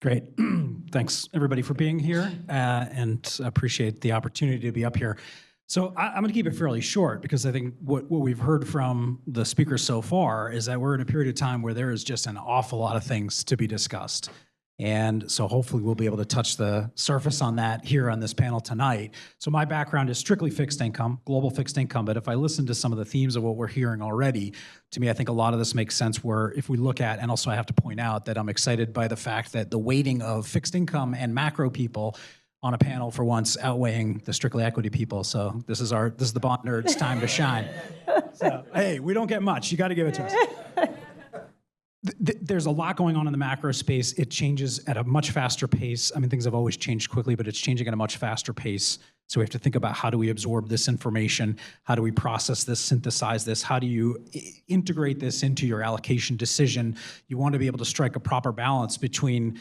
Great. Thanks, everybody, for being here, and appreciate the opportunity to be up here. So I'm going to keep it fairly short because I think what we've heard from the speakers so far is that we're in a period of time where there is just an awful lot of things to be discussed. And so hopefully we'll be able to touch the surface on that here on this panel tonight. So my background is strictly fixed income, global fixed income. But if I listen to some of the themes of what we're hearing already, to me, I think a lot of this makes sense where if we look at, and also I have to point out that I'm excited by the fact that the weighting of fixed income and macro people on a panel for once outweighing the strictly equity people. So this is the bond nerds' time to shine. So hey, we don't get much. You got to give it to us. There's a lot going on in the macro space. It changes at a much faster pace. I mean, things have always changed quickly, but it's changing at a much faster pace. So we have to think about how do we absorb this information? How do we process this, synthesize this? How do you integrate this into your allocation decision? You want to be able to strike a proper balance between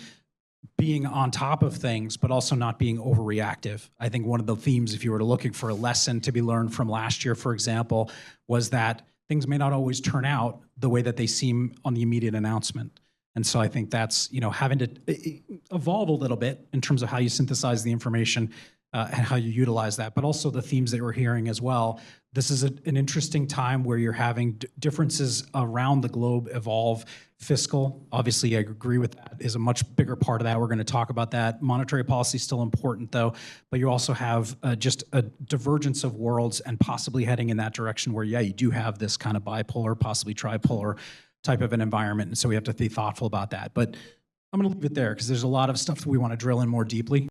being on top of things, but also not being overreactive. I think one of the themes, if you were looking for a lesson to be learned from last year, for example, was that things may not always turn out the way that they seem on the immediate announcement. And so I think that's, having to evolve a little bit in terms of how you synthesize the information and how you utilize that, but also the themes that we're hearing as well. This is an interesting time where you're having differences around the globe evolve. Fiscal, obviously, I agree with that, is a much bigger part of that. We're going to talk about that. Monetary policy is still important, though, but you also have just a divergence of worlds and possibly heading in that direction where, yeah, you do have this kind of bipolar, possibly tripolar type of an environment, and so we have to be thoughtful about that. But I'm going to leave it there because there's a lot of stuff that we want to drill in more deeply.